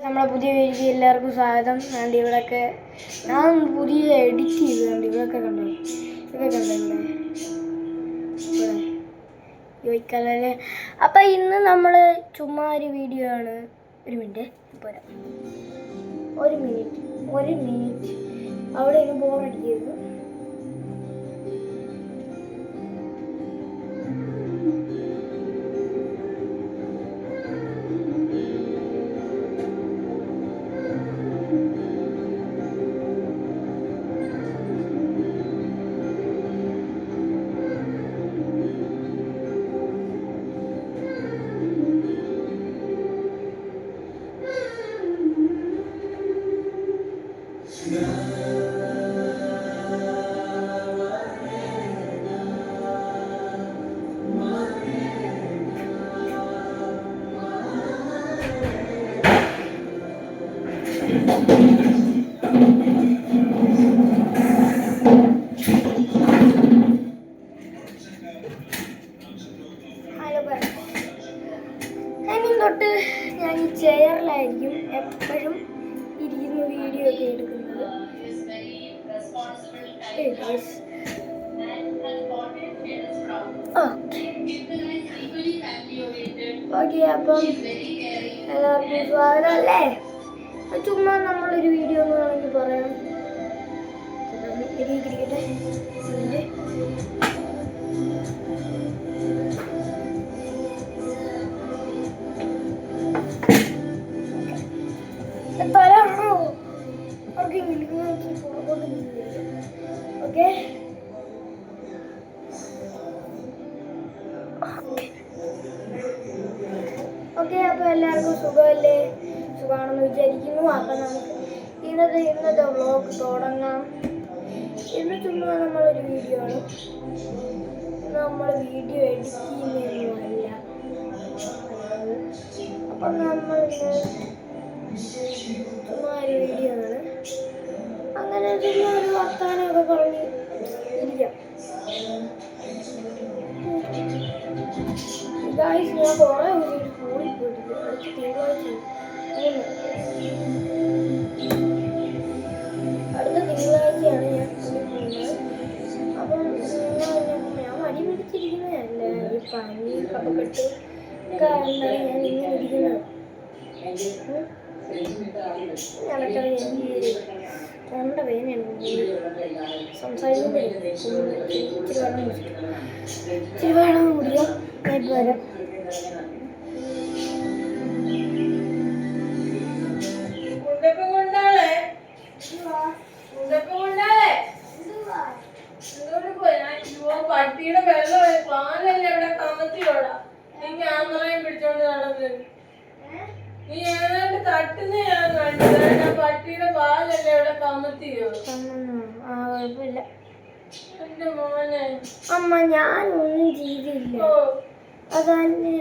നമ്മളെ പുതിയ വീഡിയോയ്ക്ക് എല്ലാവർക്കും സ്വാഗതം. കണ്ട് ഇവിടെയൊക്കെ ഞാൻ പുതിയ എഡിറ്റ് ചെയ്ത് കണ്ട് ഇവിടെയൊക്കെ കണ്ടോ, ഇതൊക്കെ കണ്ടോ ഇവിടെ ചോദിക്കാല്ലേ. അപ്പം ഇന്ന് നമ്മൾ ചുമ്മാ ഒരു വീഡിയോ ആണ്. ഒരു മിനിറ്റ് പോരാ, ഒരു മിനിറ്റ് അവിടെ ഒന്ന് ബോറടിക്കരുത്. തൊട്ട് ഞാൻ ഈ ചെയറിലായിരിക്കും എപ്പോഴും ഇരിക്കുന്ന വീഡിയോ ഒക്കെ എടുക്കുന്നത്. ഓക്കെ, അപ്പം എല്ലാവർക്കും സ്വാഗതം അല്ലേ. ചുമ്മാ നമ്മളൊരു വീഡിയോ എന്ന് വേണമെങ്കിൽ പറയാം. ഇരിക്കട്ടെ, തരാണോ ഓക്കെ. ഓക്കെ, അപ്പോൾ എല്ലാവർക്കും സുഖമല്ലേ? സുഖമാണെന്ന് വിചാരിക്കുന്നു. അപ്പം നമുക്ക് ഇന്നത്തെ വ്ളോഗ് തുടങ്ങാം. ഇന്ന് ചുമ്മാ നമ്മളൊരു വീഡിയോ ആണ്. നമ്മൾ വീഡിയോ എഡിറ്റ് ചെയ്യുന്നതൊന്നുമല്ല. അപ്പം നമ്മൾ ചുമ്മാ ഒരു വീഡിയോ ആണ്. അങ്ങനെ ചുമ്മാ ഒരു വർത്താനമൊക്കെ പറഞ്ഞ് ഇരിക്കാം. ഗായ്സ്, ഞാൻ കുറേ ഒരു സ്കൂളിൽ പോയിട്ടില്ല. അടുത്ത തിങ്കളാഴ്ച തിങ്കളാഴ്ചയാണ് ഞാൻ സ്കൂളിൽ പോകുന്നത്. അപ്പം ഞാൻ മടി പിടിച്ചിരിക്കുന്നതല്ല, ഈ പനി കഫക്കെട്ട് കാരണമാണ് ഞാൻ ഇങ്ങനെ ഇരിക്കുന്നത്. തൊണ്ട വേദനയാണ് സംസാരിക്കുമ്പോൾ. ഇച്ചിരി വെള്ളം കുടിക്കാം. ഞാൻ വരാം. പട്ടിയുടെ വെള്ളം പാലല്ലേ ഇവിടെ കമത്തിയോടാ. നീ ക്യാമറയും പിടിച്ചോണ്ട് നടന്ന് നീ ഏതാണ്ട് തട്ടുന്ന ഞാൻ കണ്ടത്. പട്ടിയുടെ പാലല്ലേ ഇവിടെ കമത്തിയോ? കുഴപ്പമില്ല എന്റെ മോനെ. അമ്മ, ഞാനൊന്നും ചെയ്തില്ല. അതന്നെ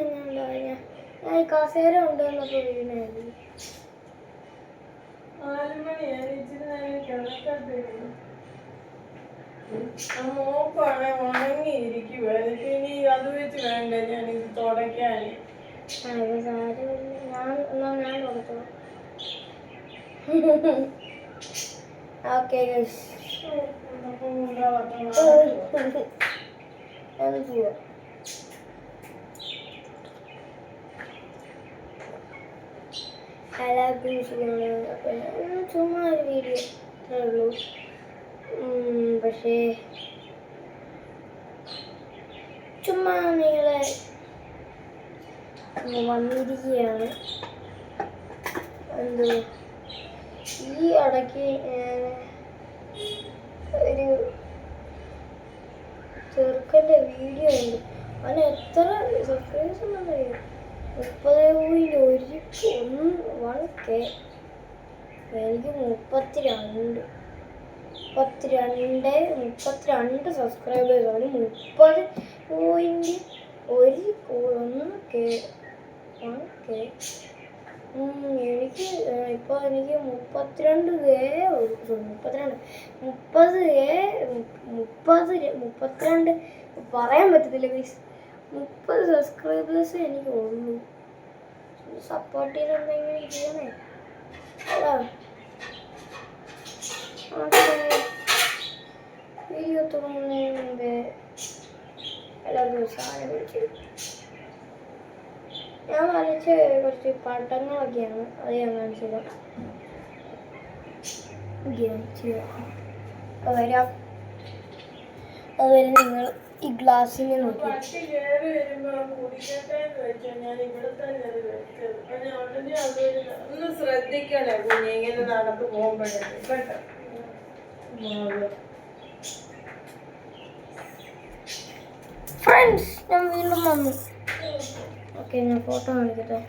ഞാൻ കസേര കൊണ്ടുവന്നപ്പോ വീണായിരുന്നു. 4 മണിയാണ്. ഇച്ചിരി നേരം കിടക്കട്ടെ. മോക്കാണെ ഉണങ്ങിയിരിക്കുവ. ഇനി അത് വെച്ച് വേണ്ട ഞാൻ ഇത് തുടയ്ക്കാന്. ഞാൻ കൊടുത്തു. ഓക്കെ, എല്ലാവർക്കും സുഖമാണ്. ചുമ്മാ ഒരു വീഡിയോ അത്രേ ഉള്ളൂ. പക്ഷേ ചുമ്മാ നിങ്ങളെ വന്നിരിക്കുകയാണ്. എന്തോ ഈ ഇടയ്ക്ക് ഒരു ചെറുക്കൻ്റെ വീഡിയോ ഉണ്ട്. അവന് എത്ര സബ്സ്ക്രൈബേഴ്സ് ഉണ്ടെന്നറിയാം? 30.1K. എനിക്ക് 32 സബ്സ്ക്രൈബേഴ്സ് ആണ്. 30.1K. എനിക്ക് ഇപ്പോൾ എനിക്ക് 32 പറയാൻ പറ്റത്തില്ല ഗൈസ്. 30 സബ്സ്ക്രൈബേഴ്സ് എനിക്ക് ഉള്ളൂ. സപ്പോർട്ട് ചെയ്തെന്തെങ്കിലും ചെയ്യണേ. വരച്ച കുറച്ച് പടങ്ങളൊക്കെയാണ്, അത് ഞാൻ കാണിച്ചത്. വരാം. അതുവരെ നിങ്ങൾ ഈ ഗ്ലാസ്സിനെ നോക്കി. പട്ടി കയറി വരുമ്പോ കുടിക്കട്ടെന്ന് വെച്ചാൽ ഞാൻ ഇവിടെ തന്നെ അത് വെച്ചത്. പിന്നെ ഉടനെ അതൊരു ഒന്ന് ശ്രദ്ധിക്കണേ കുഞ്ഞെ, ഇങ്ങനെ നടന്നു പോകുമ്പോഴേ കേട്ടോ. ഫ്രണ്ട്സ്, ഞാൻ വീണ്ടും വന്നു. ഓക്കെ, ഞാൻ ഫോട്ടോ കാണിക്കട്ടെ.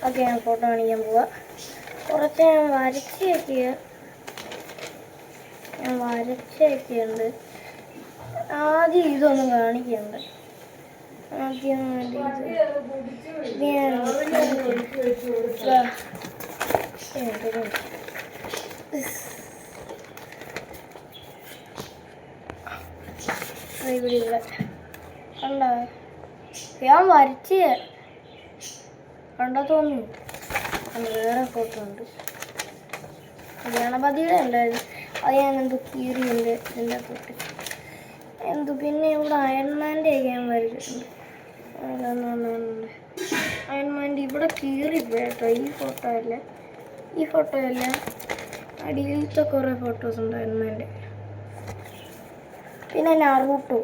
ഓക്കെ, ഞാൻ ഫോട്ടോ കാണിക്കാൻ പോവാ. കുറച്ച് ഞാൻ വരച്ചൊക്കെയുണ്ട്. ആദ്യം ഇതൊന്നും കാണിക്കുന്നുണ്ട്. ആദ്യം ഇവിടെ കണ്ടോ? ഞാൻ വരച്ച് കണ്ടോ തോന്നുന്നു. വേറെ ഫോട്ടോ ഉണ്ട്, ഗണപതിയുടെ ഉണ്ടായിരുന്നു. അത് ഞാൻ എന്തോ കീറിയുണ്ട് ഇതിൻ്റെ തൊട്ട് എന്തോ. പിന്നെ ഇവിടെ അയൺമാൻ്റെ ഒക്കെ ഞാൻ വരച്ചിട്ടുണ്ട്. അയൺമാൻ്റെ ഇവിടെ കീറിപ്പോയി കേട്ടോ. ഈ ഫോട്ടോ അല്ല അടിയിലത്തെ കുറേ ഫോട്ടോസ് ഉണ്ട് അയൺമാൻ്റെ. പിന്നെ നറൂട്ടോ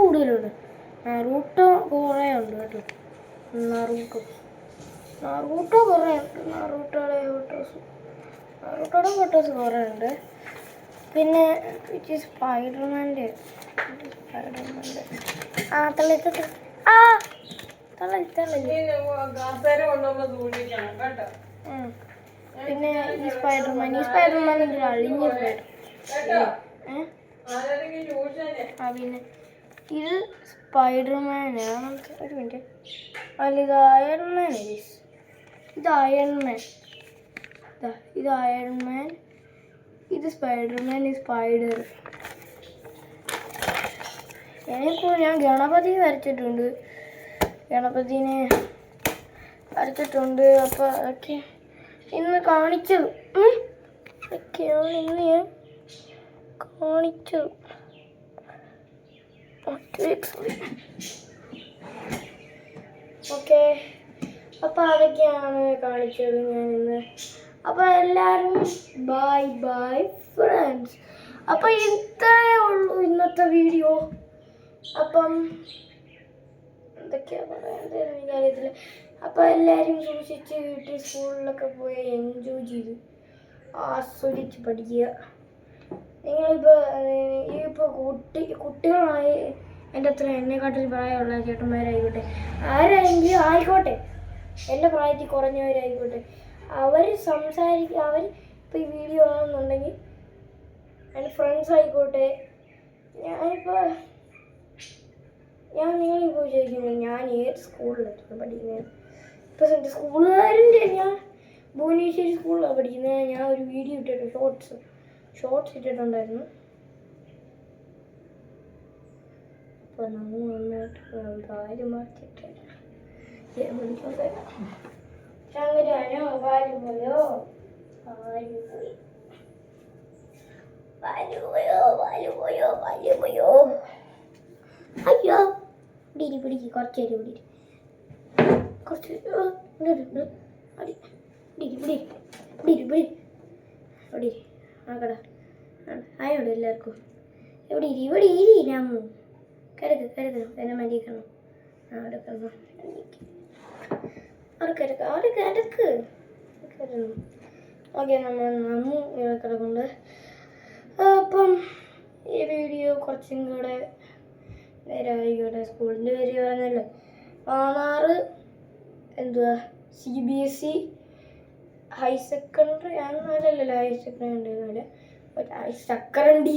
കൂടുതലുണ്ട്. നറൂട്ടോ കുറേ ഉണ്ട് കേട്ടോ. നറൂട്ടോ കുറേ ഉണ്ട്. നറൂട്ടോയുടെ ഫോട്ടോസ് കുറേ ഉണ്ട്. പിന്നെ സ്പൈഡർമാൻ്റെ തള്ളി പിന്നെ ഈ സ്പൈഡർമാൻ എന്തൊരു അളിഞ്ഞ സ്പൈഡർ. പിന്നെ ഇത് സ്പൈഡർമാനാണ്. ഒരു മിനിറ്റ്. അല്ല, ഇത് അയൺമാൻ. ഇത് അയൺമാൻ, ഇത് സ്പൈഡർമാൻ, ഈ സ്പൈഡർ. ഞാൻ ഗണപതി വരച്ചിട്ടുണ്ട്. ഗണപതിനെ വരച്ചിട്ടുണ്ട്. അപ്പോൾ അതൊക്കെ ഇന്ന് കാണിച്ചത്. ഒക്കെയാണ് ഇന്ന് ഞാൻ കാണിച്ചത്. ഓക്കെ, അപ്പോൾ അതൊക്കെയാണ് കാണിച്ചത് ഞാൻ ഇന്ന്. അപ്പോൾ എല്ലാവരും ബൈ ഫ്രണ്ട്സ്. അപ്പോൾ ഇത്രയേ ഉള്ളൂ ഇന്നത്തെ വീഡിയോ. അപ്പം എന്തൊക്കെയാണ് പറയാൻ എനിക്കറിയത്തില്ല. അപ്പോൾ എല്ലാവരും സൂക്ഷിച്ച് വീട്ടിൽ സ്കൂളിലൊക്കെ പോയി എൻജോയ് ചെയ്ത് ആസ്വദിച്ച് പഠിക്കുക. ഇപ്പോൾ കുട്ടികളായി എൻ്റെ അത്ര എന്നെക്കാട്ടിൽ പ്രായമുള്ള ചേട്ടന്മാരായിക്കോട്ടെ, ആരായെങ്കിലും ആയിക്കോട്ടെ, എൻ്റെ പ്രായത്തിൽ കുറഞ്ഞവരായിക്കോട്ടെ, അവർ ഇപ്പോൾ ഈ വീഡിയോ ആണെന്നുണ്ടെങ്കിൽ എൻ്റെ ഫ്രണ്ട്സ് ആയിക്കോട്ടെ, ഞാൻ നിങ്ങളിപ്പോൾ വിചാരിക്കുന്നത് ഞാൻ ഏത് സ്കൂളിലായിരുന്നു പഠിക്കുന്നത്. ഇപ്പോൾ എൻ്റെ സ്കൂളുകാരൻ്റെ ഞാൻ ഭുവനേശ്വരി സ്കൂളിലാണ് പഠിക്കുന്നത്. ഞാൻ ഒരു വീഡിയോ ഇട്ടിട്ട് ഷോർട്സ് ഇട്ടിട്ടുണ്ടായിരുന്നു. അപ്പോൾ നമ്മൾ നന്നായിട്ട് കാര്യം മാറ്റിയിട്ട് ചങ്ങരാനോ വാലുപോയോ അയ്യോ, പിടിക്ക് കുറച്ച് നേരം ആയോട് എല്ലാവർക്കും ഇവിടെ ഇരി രാമു. കിടക്ക് എന്നെ മരിക്കണം. അവിടെ കിടക്ക്. ഓക്കെ, നമ്മു ഇവിടെ കിടക്കുന്നുണ്ട്. അപ്പം ഈ വീഡിയോ കുറച്ചും കൂടെ നേരെ ആയിക്കോട്ടെ. സ്കൂളിൻ്റെ പേര് പറഞ്ഞല്ലോ, മാന്നാറ് CBSE ഹയർ സെക്കൻഡറി ആണെന്നല്ലല്ലോ. Higher secondary Chakkarandi.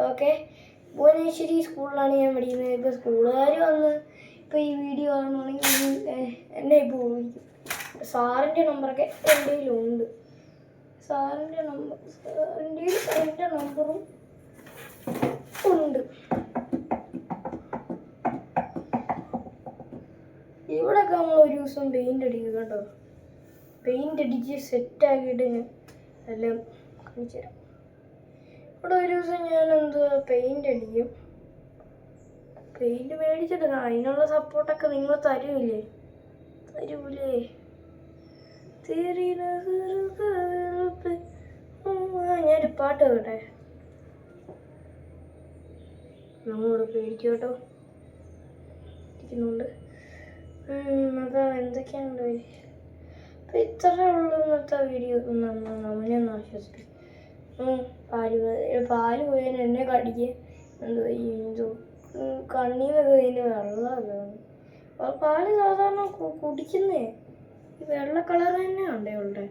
Okay, Bhuvaneswari സ്കൂളിലാണ് ഞാൻ പഠിക്കുന്നത്. ഇപ്പോൾ സ്കൂളുകാർ വന്ന് ഇപ്പോൾ ഈ വീഡിയോ കാണുകയാണെങ്കിൽ എന്നെ ഇപ്പോൾ വിളിക്കും. സാറിൻ്റെ നമ്പറൊക്കെ എൻ്റെ കയ്യിലുണ്ട്. എൻ്റെ നമ്പറും ഉണ്ട്. ഇവിടെയൊക്കെ നമ്മൾ ഒരു ദിവസം പെയിൻ്റ് അടിക്കും കേട്ടോ. പെയിൻ്റ് അടിച്ച് സെറ്റാക്കിയിട്ട് ഞാൻ എല്ലാം കാണിച്ചു തരാം. ഇവിടെ ഒരു ദിവസം ഞാൻ പെയിന്റ് അടിക്കും. പെയിന്റ് മേടിച്ചിട്ട് അതിനുള്ള സപ്പോർട്ടൊക്കെ നിങ്ങൾ തരൂലേ? ഞാനൊരു പാട്ട് കേട്ടെ, നമ്മളോട് പേടിക്കും കേട്ടോ. ഇരിക്കുന്നുണ്ട്. അതാ എന്തൊക്കെയാണ് അപ്പം ഇത്ര ഉള്ളൂ ഇന്നത്തെ വീഡിയോ. നമ്മളെ ഒന്ന് ആശ്വസിപ്പിക്കും. പാല് പോയാൽ എന്നെ കടിക്കുക എന്തോ കണ്ണീന്നൊക്കെ ഇതിൻ്റെ വെള്ളമാണ്. പാല് സാധാരണ കുടിക്കുന്നേ ഈ വെള്ള കളർ തന്നെ ഉണ്ടേ ഉള്ളേ.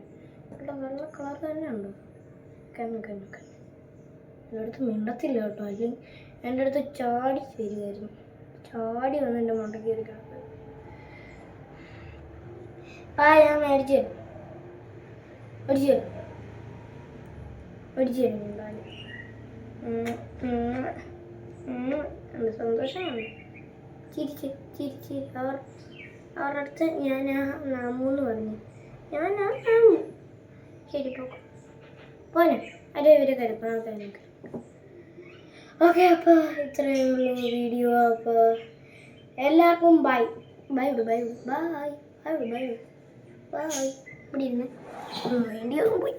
വെള്ള കളർ തന്നെ ഉണ്ടോ? എൻ്റെ അടുത്ത് മിണ്ടത്തില്ല കേട്ടോ, അല്ലെങ്കിൽ എൻ്റെ അടുത്ത് ചാടി തരുമായിരുന്നു. ചാടി വന്ന് എൻ്റെ മണ്ടയ്ക്ക് കയറി കിടക്കുക. ഞാൻ മേടിച്ചു എന്ത് സന്തോഷമാണ്. ചിരിച്ച് അവരുടെ അടുത്ത് ഞാൻ നാമൂന്ന് പറഞ്ഞു. ഞാൻ നാമു ശരി പോനെ അരെ ഇവരെ കരുപ്പാൻ. ഓക്കെ, അപ്പോൾ ഇത്രയുള്ള വീഡിയോ. അപ്പോൾ എല്ലാവർക്കും ബൈ. ഇവിടെ ഇരുന്ന് വീഡിയോ പോയി.